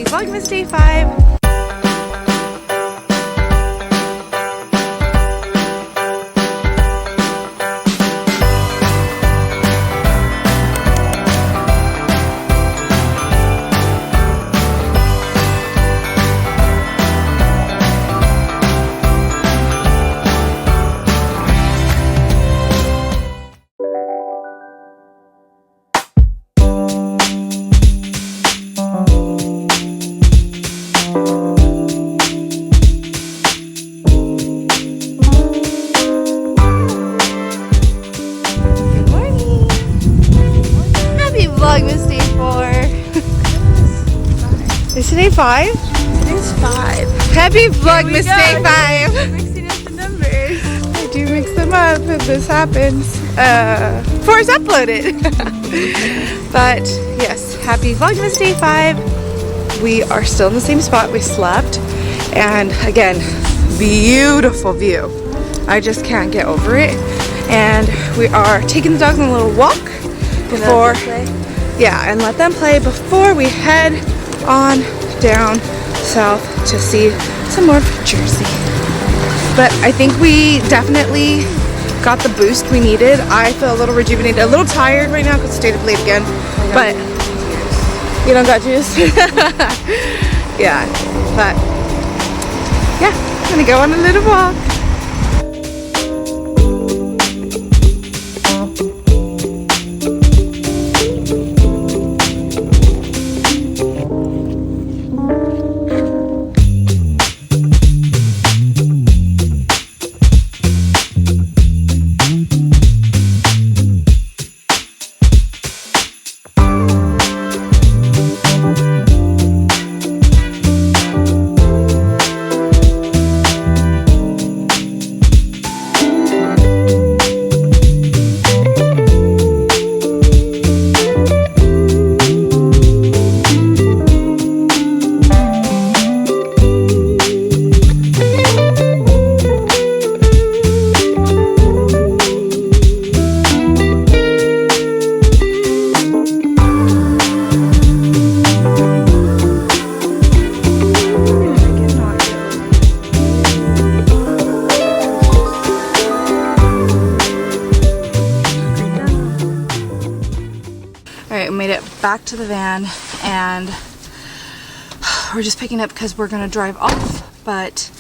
Happy Vlogmas Day 5. Vlogmas Day 4. Is today 5? Today's 5. Happy Vlogmas Day 5. Mixing up the numbers. I do mix them up and this happens before it's uploaded. But yes, happy Vlogmas Day 5. We are still in the same spot we slept, and again, beautiful view. I just can't get over it. And we are taking the dogs on a little walk before, yeah, and let them play before we head on down south to see some more of Jersey. But I think we definitely got the boost we needed. I feel a little rejuvenated, a little tired right now because I stayed up late again. But you don't got juice? Yeah, but yeah, I'm gonna go on a little walk. Back to the van, and we're just picking up because we're gonna drive off. But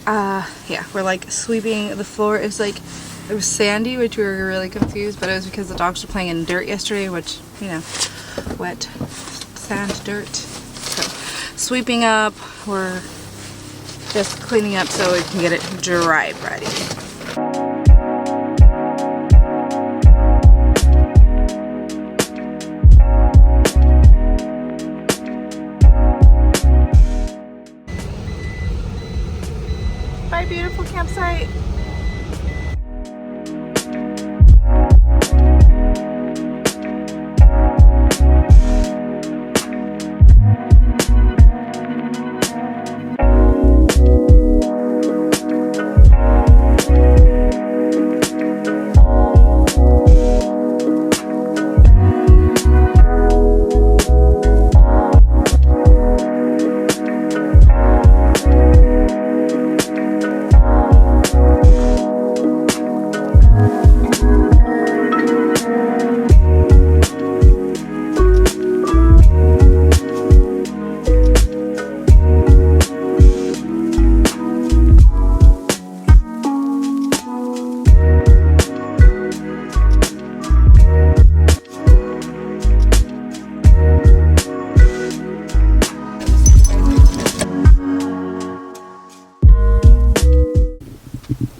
yeah, we're like sweeping the floor. It was like, it was sandy, which we were really confused, but it was because the dogs were playing in dirt yesterday, which, you know, wet sand, dirt. So sweeping up, we're just cleaning up so we can get it drive ready. Beautiful campsite.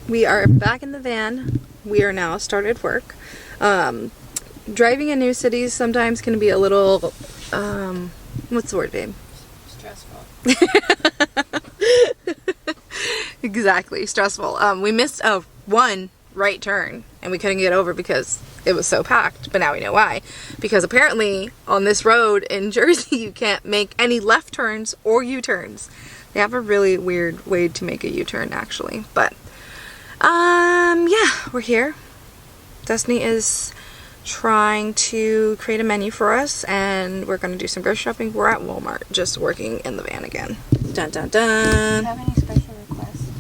We are back in the van. We are now started work. Driving in new cities sometimes can be a little, what's the word, babe? Stressful. Exactly, stressful. We missed one right turn and we couldn't get over because it was so packed, but now we know why. Because apparently on this road in Jersey you can't make any left turns or U-turns. They have a really weird way to make a U-turn actually, but yeah, we're here. Destiny is trying to create a menu for us, and we're going to do some grocery shopping. We're at Walmart, just working in the van again. Dun dun dun. Do you have any special requests?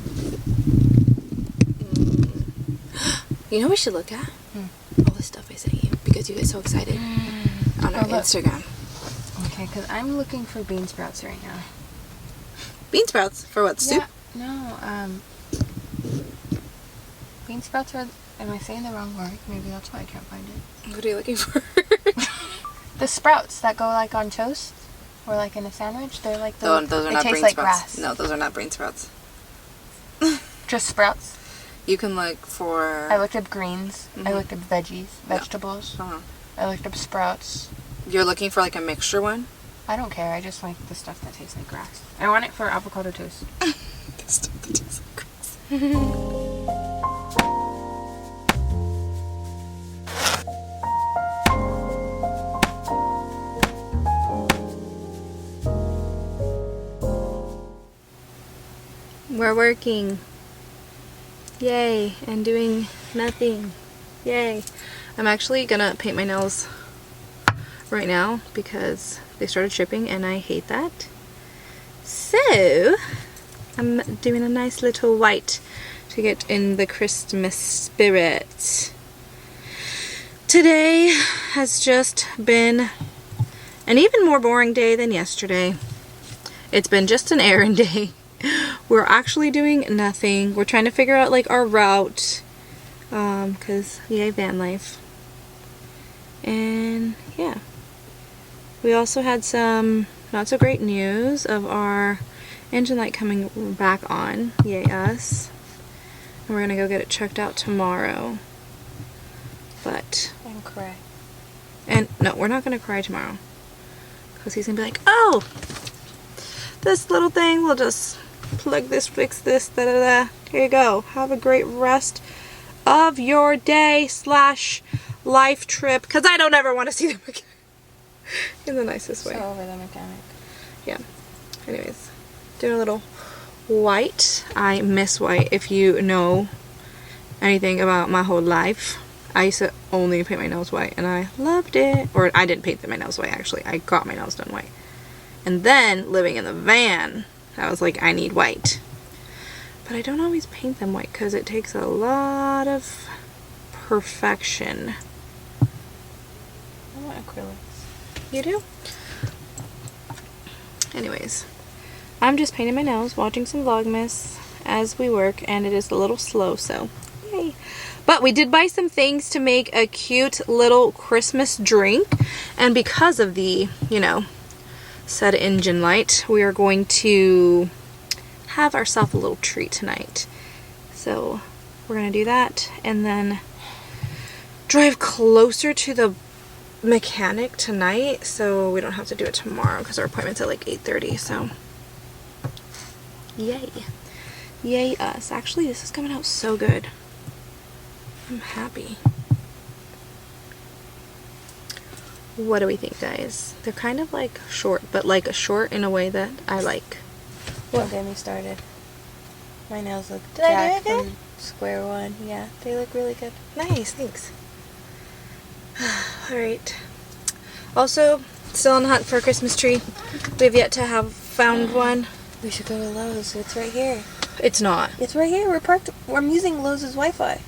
You know what we should look at? All the stuff I sent you because you get so excited on our Instagram. Okay, because I'm looking for bean sprouts right now. Bean sprouts? For what, soup? No, bean sprouts are, am I saying the wrong word? Maybe that's why I can't find it. What are you looking for? The sprouts that go like on toast or like in a sandwich, they're like those are not brain like sprouts. Grass. No, those are not brain sprouts. Just sprouts. You can look for... I looked up greens. I looked up vegetables. I looked up sprouts. You're looking for like a mixture one? I don't care. I just like the stuff that tastes like grass. I want it for avocado toast. The stuff that tastes like grass. We're working. Yay. And doing nothing. Yay. I'm actually gonna paint my nails right now because they started chipping and I hate that. So I'm doing a nice little white to get in the Christmas spirit. Today has just been an even more boring day than yesterday. It's been just an errand day. We're actually doing nothing. We're trying to figure out like our route because yay, van life. And yeah, we also had some not so great news of our engine light coming back on. Yay us. And we're gonna go get it checked out tomorrow. But And cry. and no, we're not gonna cry tomorrow because he's gonna be like, oh, this little thing will just plug this, fix this, da da da. Here you go. Have a great rest of your day / life trip, because I don't ever want to see them again. In the nicest way. So over the mechanic. Yeah. Anyways, doing a little white. I miss white. If you know anything about my whole life, I used to only paint my nails white and I loved it. Or I didn't paint my nails white actually. I got my nails done white. And then living in the van, I was like, I need white. But I don't always paint them white because it takes a lot of perfection. I want acrylics. You do? Anyways, I'm just painting my nails, watching some Vlogmas as we work, and it is a little slow, so yay. But we did buy some things to make a cute little Christmas drink, and because of the, you know, said engine light, we are going to have ourselves a little treat tonight. So we're gonna do that and then drive closer to the mechanic tonight so we don't have to do it tomorrow because our appointment's at like 8:30. So yay. Yay us. Actually, this is coming out so good. I'm happy. What do we think, guys? They're kind of like short, but like a short in a way that I like. Don't get me started. My nails look Did I do jacked it good? from square one. Yeah, they look really good. Nice, thanks. Alright. Also, still on the hunt for a Christmas tree. We've yet to have found one. We should go to Lowe's. It's right here. It's not. It's right here. We're parked. I'm using Lowe's Wi-Fi.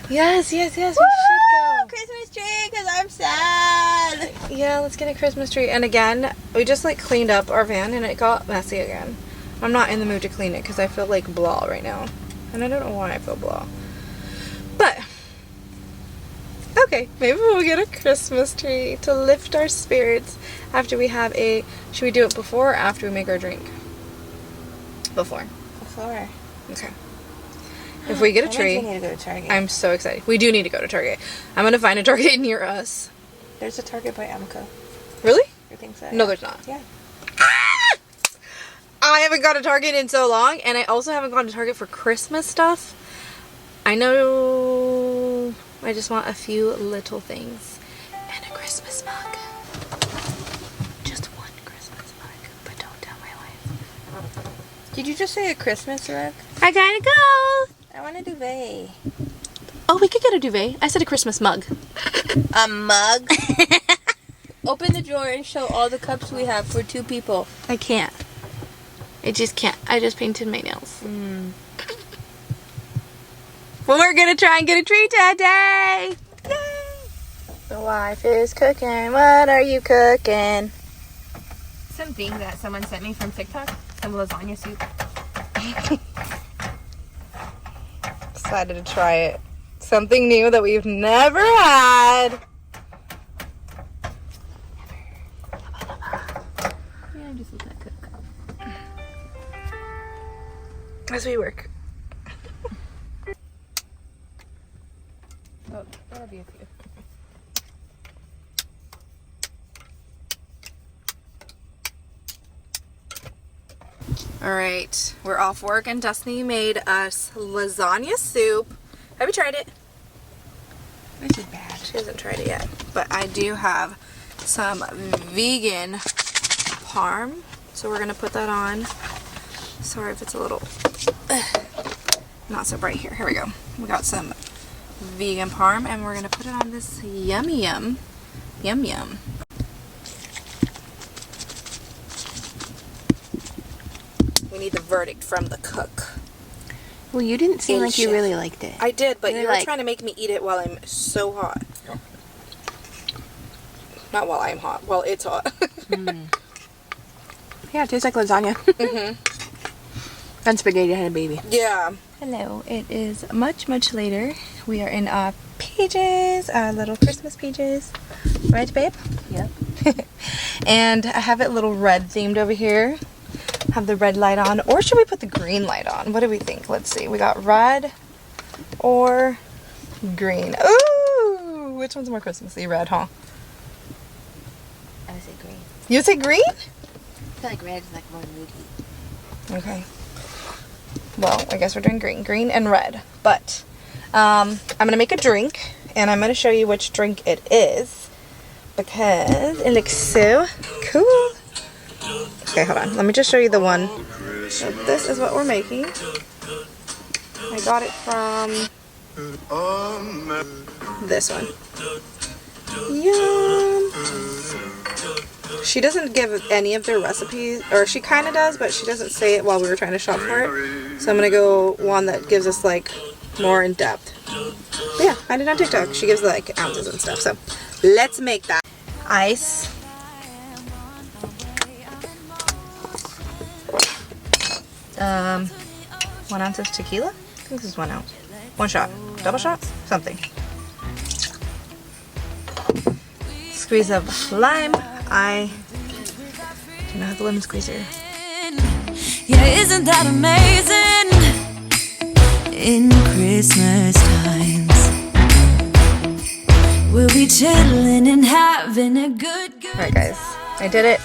Yes, we should go. Christmas tree, because I'm sad. Yeah, let's get a Christmas tree. And again, we just like cleaned up our van and it got messy again. I'm not in the mood to clean it because I feel like blah right now. And I don't know why I feel blah. But, okay, maybe we'll get a Christmas tree to lift our spirits after we have a, should we do it before or after we make our drink? Before. Before. Okay. If we get a I tree, need to go to Target. I'm so excited. We do need to go to Target. I'm going to find a Target near us. There's a Target by Amco. Really? I think so. No, there's not. Yeah. I haven't gone to Target in so long, and I also haven't gone to Target for Christmas stuff. I know I just want a few little things. And a Christmas mug. Just one Christmas mug, but don't tell my wife. Did you just say a Christmas rug? I gotta go! I want a duvet. Oh, we could get a duvet. I said a Christmas mug. A mug? Open the drawer and show all the cups we have for 2 people. I can't. I just can't. I just painted my nails. Well, we're gonna try and get a treat today. Yay! The wife is cooking. What are you cooking? Something that someone sent me from TikTok. Some lasagna soup. Excited to try it. Something new that we've never had. Yeah, just let that cook. As we work. Oh, that'll be a few. Alright, we're off work and Destiny made us lasagna soup. Have you tried it? This is bad. She hasn't tried it yet. But I do have some vegan parm. So we're going to put that on. Sorry if it's a little not so bright here. Here we go. We got some vegan parm and we're going to put it on this yummy yum. Yum yum. We need the verdict from the cook. Well, you didn't seem like you really liked it. I did, but you were like, trying to make me eat it while I'm so hot. Not while I'm hot, while it's hot. Yeah, it tastes like lasagna. And spaghetti had a baby. Yeah. Hello, it is much later. We are in our PJs, our little Christmas PJs. Right, babe? Yep. And I have it a little red themed over here. Have the red light on, or should we put the green light on? What do we think? Let's see. We got red or green. Ooh, which one's more Christmassy? Red, huh? I would say green. You would say green? I feel like red is like more moody. Okay. Well, I guess we're doing green. Green and red. But I'm going to make a drink, and I'm going to show you which drink it is, because it looks so cool. Okay, hold on. Let me just show you the one. So this is what we're making. I got it from this one. Yum! She doesn't give any of their recipes, or she kind of does, but she doesn't say it while we were trying to shop for it. So I'm going to go one that gives us like more in depth. But yeah, I did on TikTok. She gives like ounces and stuff. So let's make that. Ice. 1 ounce of tequila? I think this is 1 ounce. 1 shot. Double shot? Something. Squeeze of lime. I do not have the lemon squeezer. Yeah, isn't that amazing? In Christmas times, we'll be chilling and having a good Alright guys, I did it.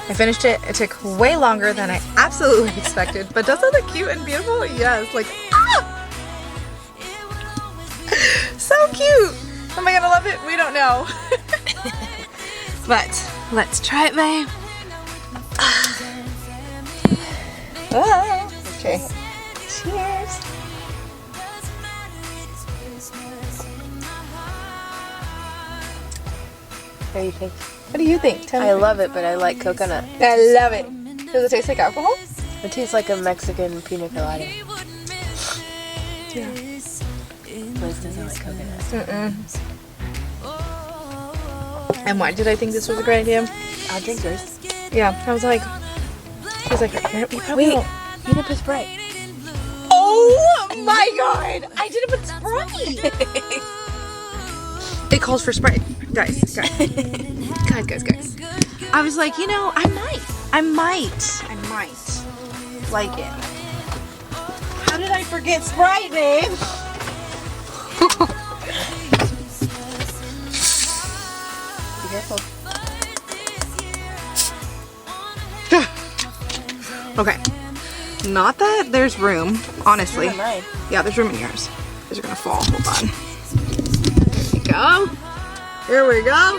I finished it. It took way longer than I absolutely expected, but doesn't it look cute and beautiful? Yes, like, ah! So cute! Am I gonna love it? We don't know. But let's try it, babe. Ah. Okay. Cheers. What do you think? What do you think? Tell me. I love it, but I like coconut. I love it. Does it taste like alcohol? It tastes like a Mexican pina colada. Yeah. Liz doesn't like coconut. And why did I think this was a great idea? I'll drink yours. Yeah, I was like, he's like, you probably Wait, won't. you didn't put Sprite. Oh my god! I didn't put Sprite! It calls for Sprite. Guys. Guys. I was like, you know, I might like it. How did I forget Sprite, babe? Be careful. Okay. Not that there's room, honestly. Never mind. Yeah, there's room in yours. These are gonna fall. Hold on. Here we go.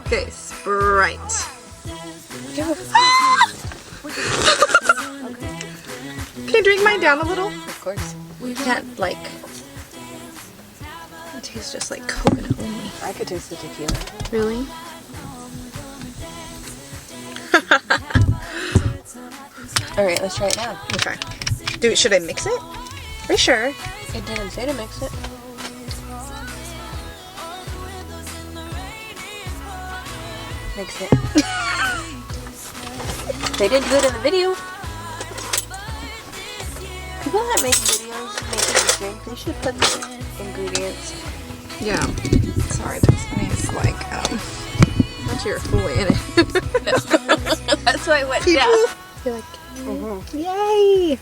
Okay, Sprite. Ah! Can I drink mine down a little? Of course. We can't, like... tastes just like coconut only. I could taste the tequila. Really? Alright, let's try it now. Okay. Should I mix it? Are you sure? It didn't say to mix it. Mix it. They didn't do it in the video. People that make videos making a drink, they should put the ingredients. Yeah. Sorry, this is like, not you're fully in it. No. That's why I went People down. feel like, yay!